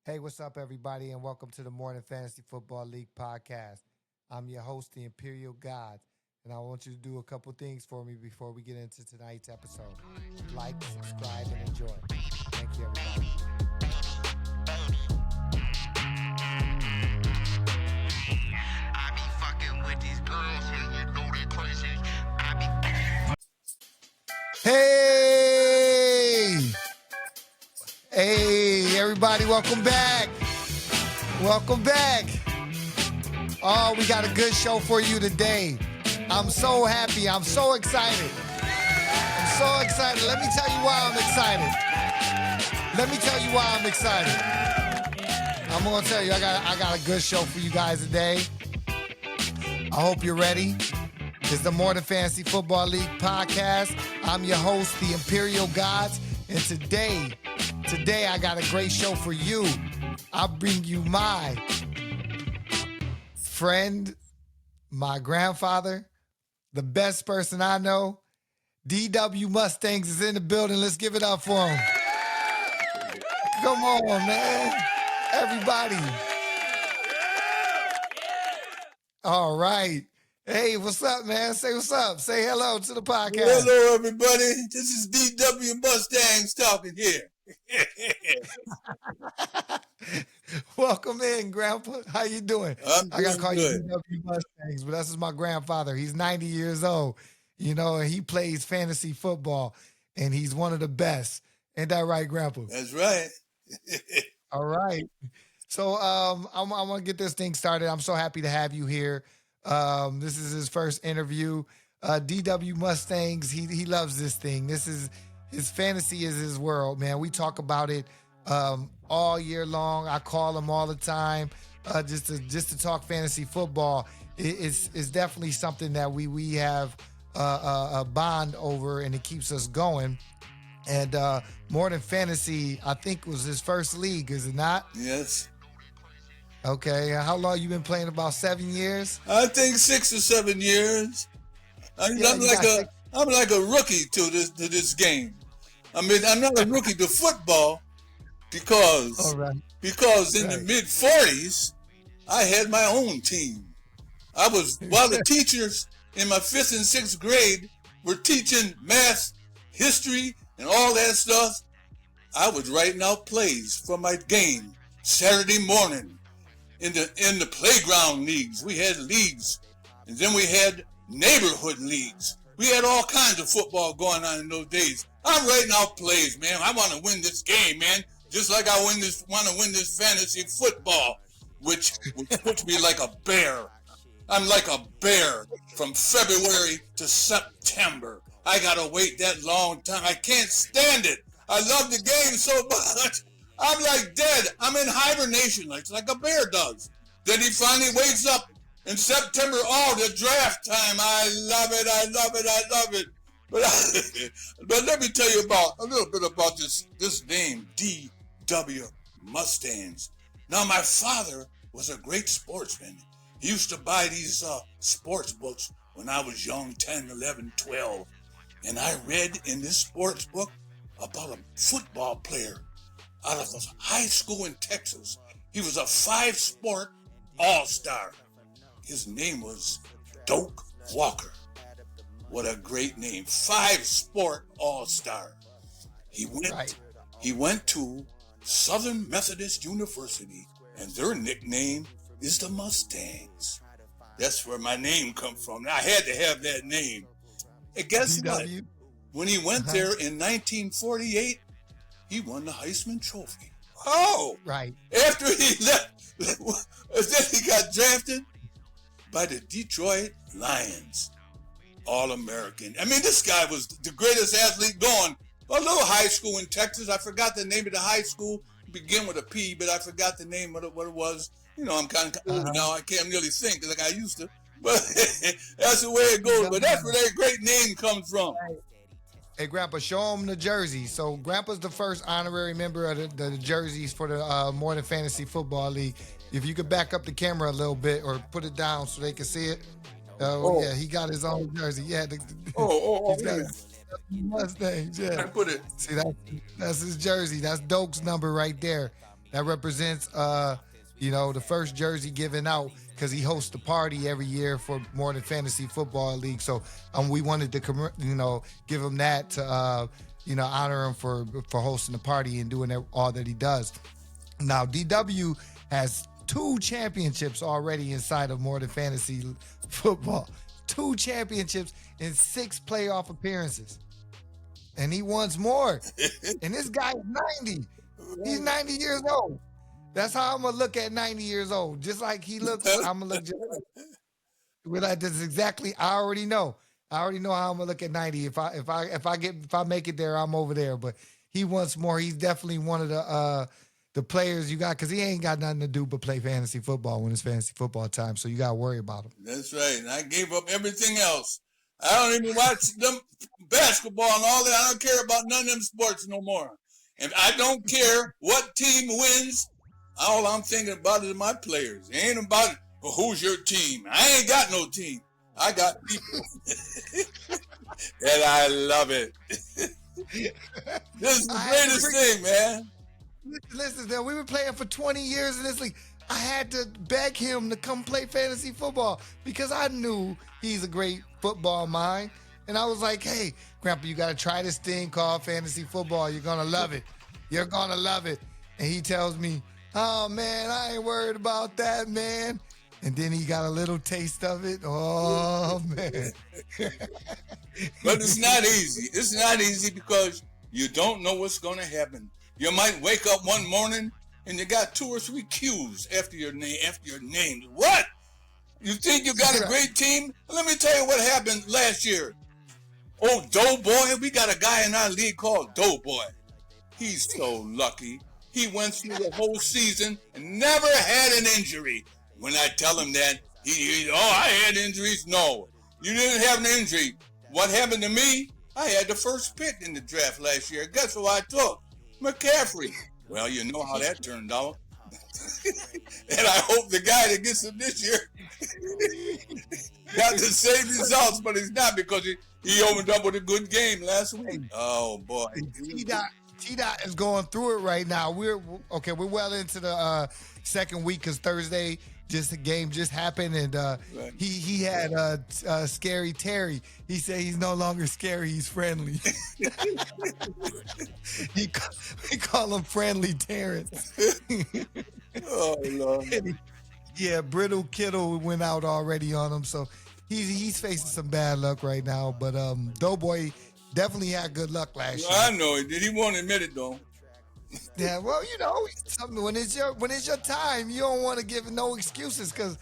Hey, what's up, everybody, and welcome to the Morning Fantasy Football League podcast. I'm your host, the Imperial Gods, and I want you to do a couple things for me before we get into tonight's episode. Like, subscribe, and enjoy. Thank you, everybody. I be fucking with these girls, and you know they crazy. I be Hey! Hey, everybody, welcome back. Welcome back. Oh, we got a good show for you today. I'm so happy. I'm so excited. I'm so excited. Let me tell you why I'm excited. Let me tell you why I'm excited. I'm gonna tell you, I got a good show for you guys today. I hope you're ready. It's the More Than Fantasy Football League podcast. I'm your host, the Imperial Gods, and today I got a great show for you. I'll bring you my friend, my grandfather, the best person I know. DW Mustangs is in the building. Let's give it up for him. Come on, man. Everybody. All right. Hey, what's up, man? Say what's up. Say hello to the podcast. Hello, everybody. This is DW Mustangs talking here. Welcome in, Grandpa. How you doing? I gotta doing call good. you DW Mustangs, but this is my grandfather. He's 90 years old, and he plays fantasy football, and he's one of the best. Ain't that right, Grandpa? That's right. All right. So I'm gonna get this thing started. I'm so happy to have you here. This is his first interview. DW Mustangs, he loves this thing. This is his fantasy is his world, man. We talk about it all year long. I call him all the time just to talk fantasy football. It's definitely something that we have a bond over, and it keeps us going. And More Than Fantasy, I think, was his first league, is it not? Yes. Okay. How long you been playing? About 7 years? I think 6 or 7 years. I'm Yeah, you got six. like a rookie to this game. I mean, I'm not a rookie to football because All right. in the Right. mid-40s, I had my own team. While the teachers in my 5th and 6th grade were teaching math, history, and all that stuff, I was writing out plays for my game Saturday morning in the playground leagues. We had leagues, and then we had neighborhood leagues. We had all kinds of football going on in those days. I'm writing out plays, man. I want to win this game, man. Just like I want to win this fantasy football, which puts me like a bear. I'm like a bear from February to September. I gotta wait that long time. I can't stand it. I love the game so much. I'm like dead. I'm in hibernation, like a bear does. Then he finally wakes up in September. Oh, the draft time. I love it. I love it. I love it. But let me tell you a little bit about this name, DW Mustangs. Now, my father was a great sportsman. He used to buy these sports books when I was young, 10, 11, 12. And I read in this sports book about a football player out of a high school in Texas. He was a 5-sport all-star. His name was Doak Walker. What a great name. 5-sport all-star. He went to Southern Methodist University, and their nickname is the Mustangs. That's where my name comes from. I had to have that name. And guess what? DW? When he went there in 1948, he won the Heisman Trophy. Oh! Right. After he left, then he got drafted by the Detroit Lions. All-American. I mean, this guy was the greatest athlete going. A little high school in Texas. I forgot the name of the high school. It began with a P, but I forgot the name of what it was. You know, I'm kind of old now. I can't really think like I used to. But that's the way it goes. But that's where that great name comes from. Hey, Grandpa, show him the jersey. So, Grandpa's the first honorary member of the jerseys for the More Than Fantasy Football League. If you could back up the camera a little bit or put it down so they can see it. Yeah, he got his own jersey. Yeah, he's got his Mustangs. Yeah, I put it. see that's his jersey. That's Doak's number right there. That represents, the first jersey given out because he hosts the party every year for More Than Fantasy Football League. So we wanted to, give him that to, honor him for hosting the party and doing all that he does. Now, DW has 2 championships already inside of More Than Fantasy Football. 2 championships in 6 playoff appearances. And he wants more. And this guy is 90. He's 90 years old. That's how I'm going to look at 90 years old. Just like he looks, I'm going to look just like this. Exactly. I already know. I already know how I'm going to look at 90. If I make it there, I'm over there. But he wants more. He's definitely one of the players you got, because he ain't got nothing to do but play fantasy football when it's fantasy football time. So you got to worry about him. That's right. And I gave up everything else. I don't even watch them basketball and all that. I don't care about none of them sports no more. And I don't care what team wins. All I'm thinking about is my players. It ain't about, well, who's your team? I ain't got no team. I got people. And I love it. This is the greatest thing, man. Listen, we were playing for 20 years in this league. I had to beg him to come play fantasy football because I knew he's a great football mind. And I was like, hey, Grandpa, you got to try this thing called fantasy football. You're going to love it. You're going to love it. And he tells me, oh, man, I ain't worried about that, man. And then he got a little taste of it. Oh, man. But it's not easy. It's not easy because you don't know what's going to happen. You might wake up one morning and you got 2 or 3 Q's after your name. What? You think you got a great team? Let me tell you what happened last year. Oh, Doughboy, we got a guy in our league called Doughboy. He's so lucky. He went through the whole season and never had an injury. When I tell him that, I had injuries. No, you didn't have an injury. What happened to me? I had the first pick in the draft last year. Guess who I took? McCaffrey. Well, you know how that turned out. And I hope the guy that gets him this year got the same results, but he's not because he opened up with a good game last week. Oh, boy. T-Dot is going through it right now. We're well into the second week because Thursday the game just happened, and right. he had Scary Terry. He said he's no longer scary, he's friendly. we call him Friendly Terrence. Oh, Lord. Yeah, Brittle Kittle went out already on him, so he's facing some bad luck right now. But Doughboy definitely had good luck last year. I know he did. He won't admit it though. Yeah, well, something when it's your time, you don't want to give no excuses because,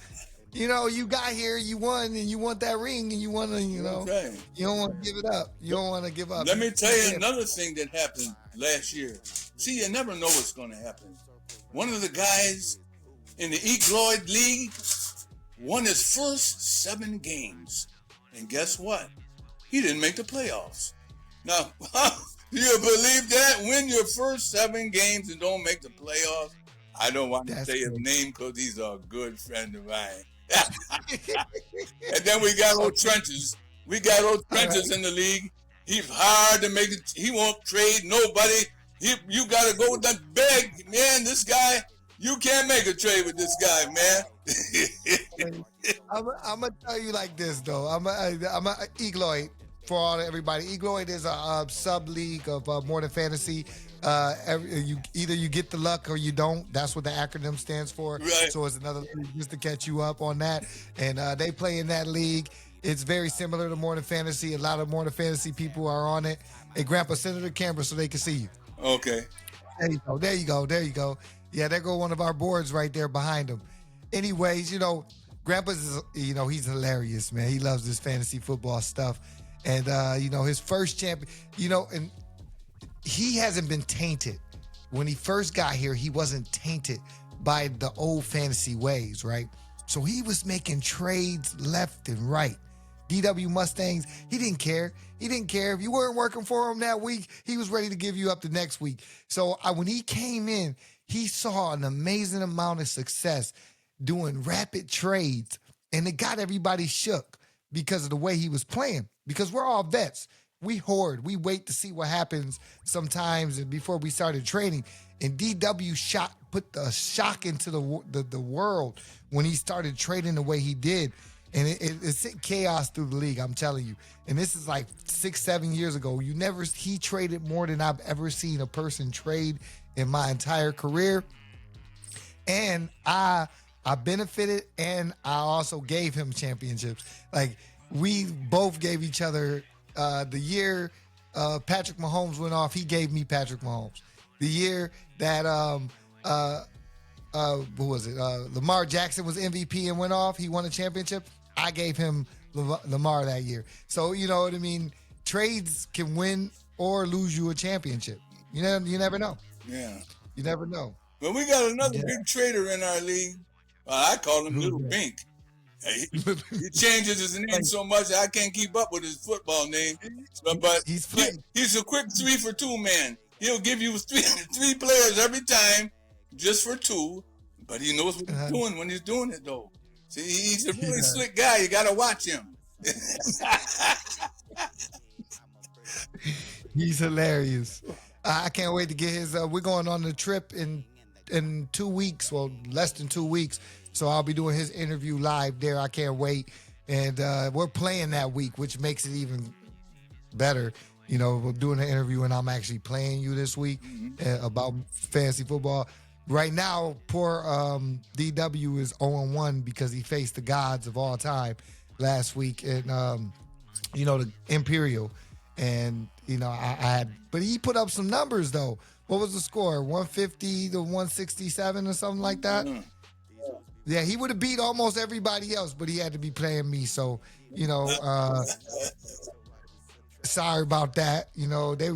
you got here, you won, and you want that ring, and you want to, okay. You don't want to give it up. You don't want to give up. Let me tell you another thing that happened last year. See, you never know what's going to happen. One of the guys in the Egloid League won his first 7 games, and guess what? He didn't make the playoffs. Now, do you believe that? Win your first 7 games and don't make the playoffs? I don't want to say his name because he's a good friend of mine. And then we got old Trenches. We got old Trenches in the league. He's hard to make it. He won't trade nobody. You got to go with that beg. Man, this guy, you can't make a trade with this guy, man. I'm going to tell you like this, though. I'm a Egloid. For everybody, Egloid is a sub-league of More Than Fantasy. Either you get the luck or you don't. That's what the acronym stands for. Right. So it's another league just to catch you up on that. And they play in that league. It's very similar to More Than Fantasy. A lot of More Than Fantasy people are on it. Hey, Grandpa, send it to the camera so they can see you. Okay. There you go. Yeah, there go one of our boards right there behind him. Anyways, Grandpa's, he's hilarious, man. He loves this fantasy football stuff. And, his first champion, and he hasn't been tainted. When he first got here, he wasn't tainted by the old fantasy ways, right? So he was making trades left and right. DW Mustangs, he didn't care. He didn't care. If you weren't working for him that week, he was ready to give you up the next week. So when he came in, he saw an amazing amount of success doing rapid trades, and it got everybody shook because of the way he was playing. Because we're all vets. We hoard. We wait to see what happens sometimes before we started trading. And DW shot put the shock into the world when he started trading the way he did. And it sent chaos through the league, I'm telling you. And this is like 6-7 years ago. He traded more than I've ever seen a person trade in my entire career. And I benefited, and I also gave him championships. Like, we both gave each other the year Patrick Mahomes went off, he gave me Patrick Mahomes. The year that what was it? Lamar Jackson was MVP and went off, he won a championship. I gave him Lamar that year. So, you know what I mean? Trades can win or lose you a championship. You never know. Yeah. You never know. But we got another big trader in our league. I call him Little Bink. He changes his name so much I can't keep up with his football name. But he's a quick 3-for-2 man. He'll give you three players every time just for 2. But he knows what he's doing when he's doing it, though. See, he's a really slick guy. You got to watch him. He's hilarious. I can't wait to get his. We're going on the trip in 2 weeks, well, less than 2 weeks. So I'll be doing his interview live there. I can't wait. And we're playing that week, which makes it even better. You know, we're doing an interview and I'm actually playing you this week about fantasy football. Right now, poor DW is 0-1 because he faced the gods of all time last week. And, you know, the Imperial. And, you know, but he put up some numbers, though. What was the score? 150 to 167 or something like that? Yeah, he would have beat almost everybody else, but he had to be playing me. So, you know, sorry about that. You know, they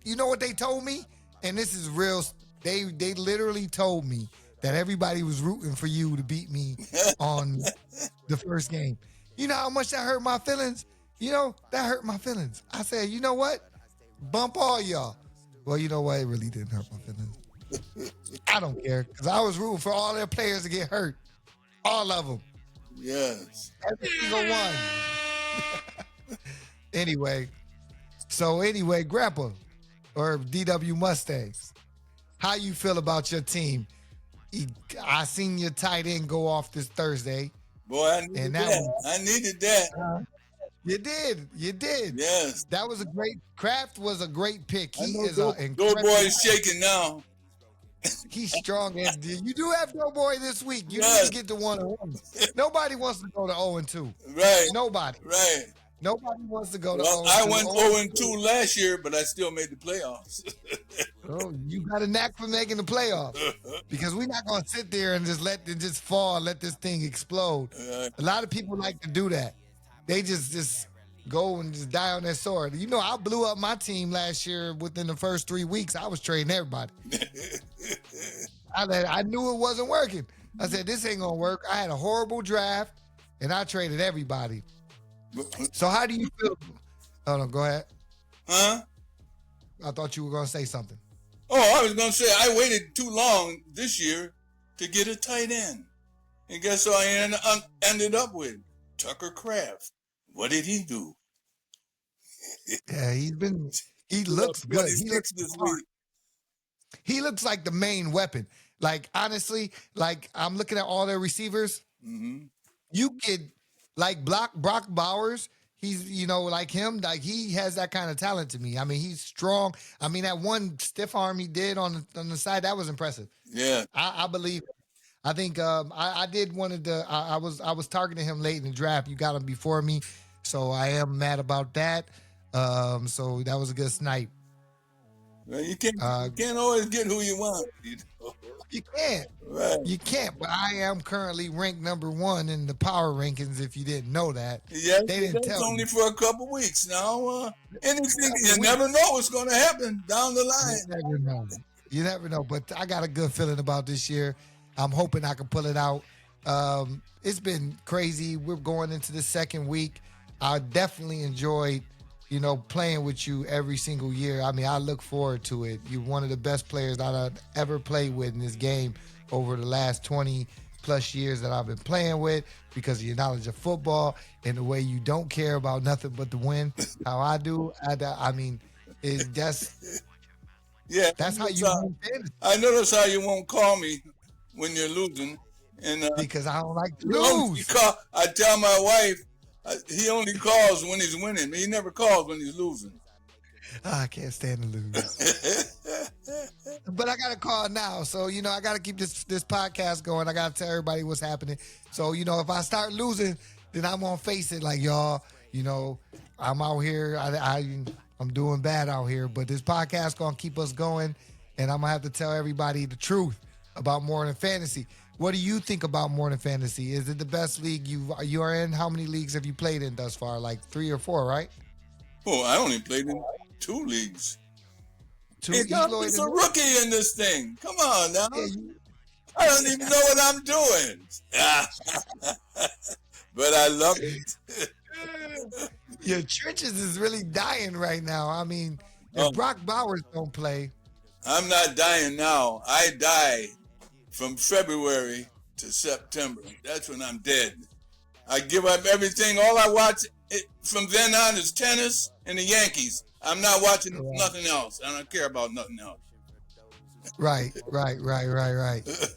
you know what they told me? And this is real. They literally told me that everybody was rooting for you to beat me on the first game. You know how much that hurt my feelings? You know, that hurt my feelings. I said, you know what? Bump all y'all. Well, you know what? It really didn't hurt my feelings. I don't care because I was rooting for all their players to get hurt. All of them. Yes. Every single one. Anyway, Grandpa, or DW Mustangs, how you feel about your team? I seen your tight end go off this Thursday. Boy, I needed that. You did. Yes. That was Kraft was a great pick. He is Doughboy is shaking now. He's strong. And you do have Doughboy this week. You need to get to 1-1. Nobody wants to go to 0-2. Right. Nobody. Right. Nobody wants to go to 0-2. I went 0-2 last year, but I still made the playoffs. Oh, you got a knack for making the playoffs. Because we're not going to sit there and just let it just fall and let this thing explode. A lot of people like to do that. They just go and just die on their sword. You know, I blew up my team last year within the first 3 weeks. I was trading everybody. I knew it wasn't working. I said, this ain't going to work. I had a horrible draft, and I traded everybody. So how do you feel? Oh, no, go ahead. Huh? I thought you were going to say something. Oh, I was going to say, I waited too long this year to get a tight end. And guess who I ended up with? Tucker Kraft. What did he do? Yeah, he looks good. He looks this week. He looks like the main weapon. Like, honestly, like, I'm looking at all their receivers. Mm-hmm. You could, like, Brock Bowers, he's, you know, like him, like, he has that kind of talent to me. I mean, he's strong. I mean, that one stiff arm he did on the side, that was impressive. Yeah. I believe it. I think I did wanted to. I was targeting him late in the draft. You got him before me, so I am mad about that. So that was a good snipe. Well, you can't always get who you want. You know? You can't. Right. You can't. But I am currently ranked number 1 in the power rankings. If you didn't know that, yeah, they didn't tell only me. For a couple weeks now. Anything you never know what's going to happen down the line. You never know. But I got a good feeling about this year. I'm hoping I can pull it out. It's been crazy. We're going into the second week. I definitely enjoyed, you know, playing with you every single year. I mean, I look forward to it. You're one of the best players that I've ever played with in this game over the last 20 plus years that I've been playing with because of your knowledge of football and the way you don't care about nothing but the win. How I do. I mean, Yeah, That's how you win fantasy. I notice how you won't call me when you're losing, and Because I don't like to you only lose. I tell my wife he only calls when he's winning. He never calls when he's losing. I can't stand to lose. But I got to call now. So, I got to keep this podcast going. I got to tell everybody what's happening. So, if I start losing, then I'm going to face it like, y'all, I'm out here. I'm doing bad out here. But this podcast going to keep us going. And I'm going to have to tell everybody the truth about More Than Fantasy. What do you think about More Than Fantasy? Is it the best league you are in? How many leagues have you played in thus far? Like 3 or 4, right? Oh, I only played in 2 leagues. Hey, I'm just a rookie in this thing. Come on now. I don't even know what I'm doing. But I love it. Your trenches is really dying right now. I mean, if Brock Bowers don't play. I'm not dying now. I die from February to September. That's when I'm dead. I give up everything. All I watch from then on is tennis and the Yankees. I'm not watching nothing else. I don't care about nothing else. Right.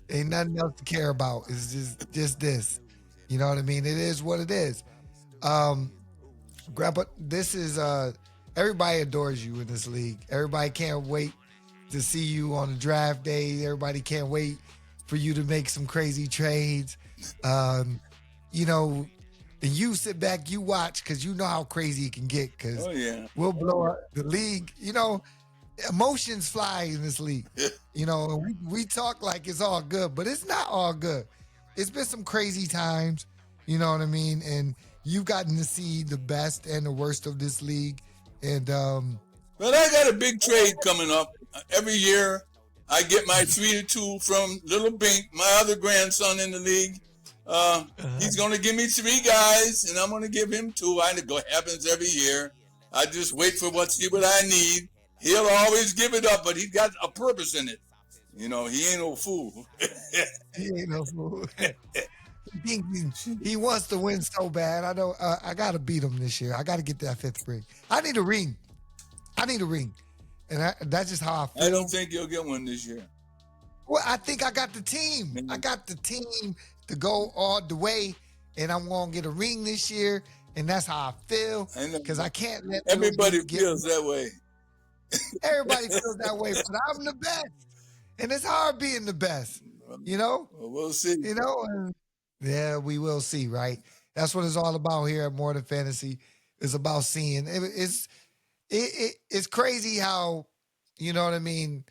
Ain't nothing else to care about. It's just this. You know what I mean? It is what it is. Grandpa, this is everybody adores you in this league. Everybody can't wait to see you on the draft day. Everybody can't wait for you to make some crazy trades. And you sit back, you watch, because you know how crazy it can get. Because we'll blow up the league. Emotions fly in this league. We talk like it's all good, but it's not all good. It's been some crazy times. You know what I mean? And you've gotten to see the best and the worst of this league. And but I got a big trade coming up. Every year, I get my 3-2 from Little Bink, my other grandson in the league. He's going to give me 3 guys, and I'm going to give him 2. It happens every year. I just wait for see what I need. He'll always give it up, but he's got a purpose in it. He ain't no fool. He ain't no fool. He wants to win so bad. I know. I got to beat him this year. I got to get that 5th ring. I need a ring. And that's just how I feel. I don't think you'll get one this year. Well, I think I got the team. Mm-hmm. I got the team to go all the way, and I'm going to get a ring this year, and that's how I feel, because I can't let everybody feels that way. Everybody feels that way, but I'm the best, and it's hard being the best, Well, we'll see. Yeah, we will see, right? That's what it's all about here at More Than Fantasy. It's about seeing. It's crazy how, you know what I mean,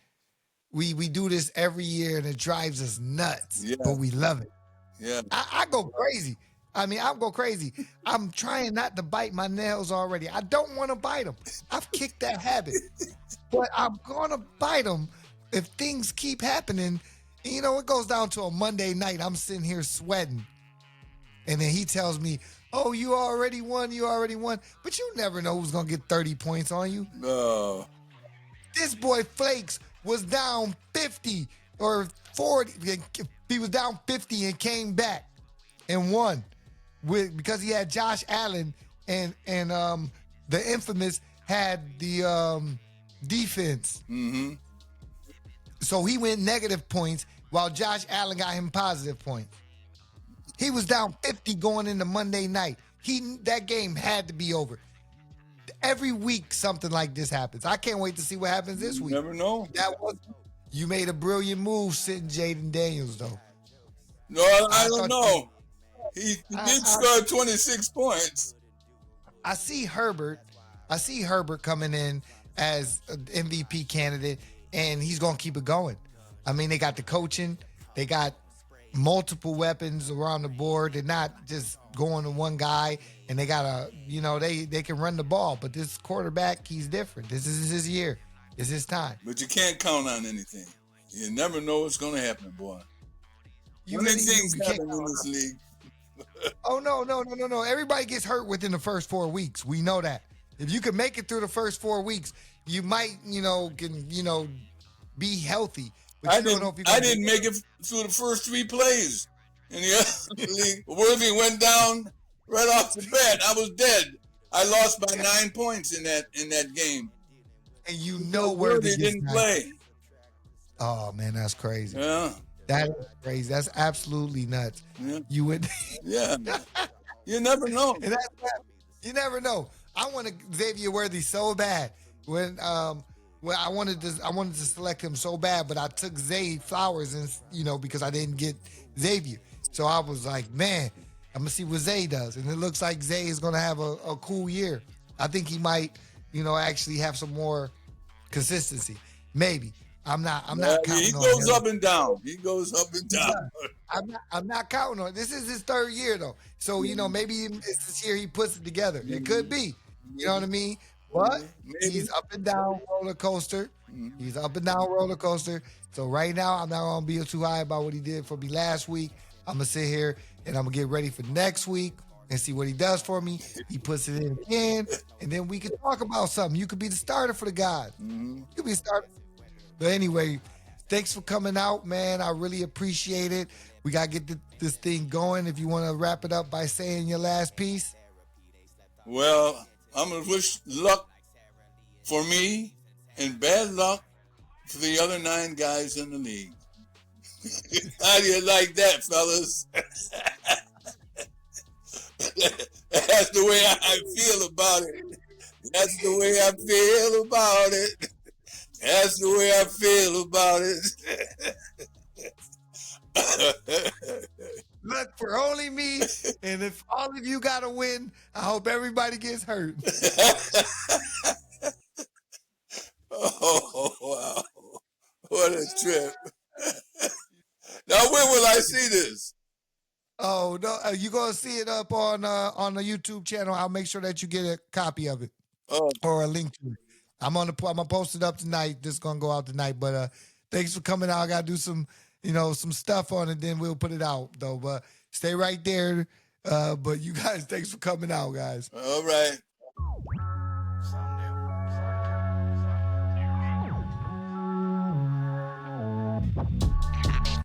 we do this every year, and it drives us nuts, but we love it. Yeah. I go crazy. I'm go crazy. I'm trying not to bite my nails already. I don't want to bite them. I've kicked that habit. But I'm going to bite them if things keep happening. And, it goes down to a Monday night. I'm sitting here sweating. And then he tells me, oh, you already won. But you never know who's going to get 30 points on you. No. This boy Flakes was down 50 or 40. He was down 50 and came back and won because he had Josh Allen and the infamous had the defense. Mm-hmm. So he went negative points while Josh Allen got him positive points. He was down 50 going into Monday night. That game had to be over. Every week something like this happens. I can't wait to see what happens this week. Never know. You made a brilliant move sitting Jaden Daniels, though. No, I don't know. He did score 26 points. I see Herbert coming in as an MVP candidate, and he's going to keep it going. They got the coaching. They got multiple weapons around the board. They're not just going to one guy, and they got they can run the ball. But this quarterback, he's different. This is his year. It's his time. But you can't count on anything. You never know what's going to happen, boy. Many things happen in this league. Oh, no. Everybody gets hurt within the first 4 weeks. We know that. If you can make it through the first 4 weeks, you might, be healthy. But I didn't make it through the first 3 plays in the other league. Worthy went down right off the bat. I was dead. I lost by 9 points in that game. and you know Because Worthy Worthy gets didn't 90. play. Oh man, that's crazy. Yeah. That is crazy. That's absolutely nuts. Yeah. You would, Yeah. You never know. and that's you never know. I wanted Xavier Worthy so bad when I wanted to select him so bad, but I took Zay Flowers and because I didn't get Xavier, so I was like, man, I'm gonna see what Zay does, and it looks like Zay is gonna have a cool year. I think he might, actually have some more consistency. Maybe. I'm not He counting on goes him. up and down. He goes up and down. I'm not counting on it. This is his third year though. So, maybe it's this year he puts it together. It could be. You know what I mean? But Maybe. he's up and down roller coaster. He's up and down roller coaster. So right now I'm not gonna be too high about what he did for me last week. I'm gonna sit here and I'm gonna get ready for next week and see what he does for me. He puts it in again, and then we can talk about something. You could be the starter for the guys. You could be a starter. But anyway, thanks for coming out, man. I really appreciate it. We got to get this thing going. If you want to wrap it up by saying your last piece. Well, I'm going to wish luck for me and bad luck for the other 9 guys in the league. How do you like that, fellas? That's the way I feel about it. That's the way I feel about it. That's the way I feel about it. Look, for only me, and if all of you got to win, I hope everybody gets hurt. Oh, wow. What a trip. Now, when will I see this? Oh, no, you're going to see it up on the YouTube channel. I'll make sure that you get a copy of it or a link to it. I'm gonna post it up tonight. This is gonna go out tonight. But thanks for coming out. I gotta do some stuff on it. Then we'll put it out though. But stay right there. But you guys, thanks for coming out, guys. All right.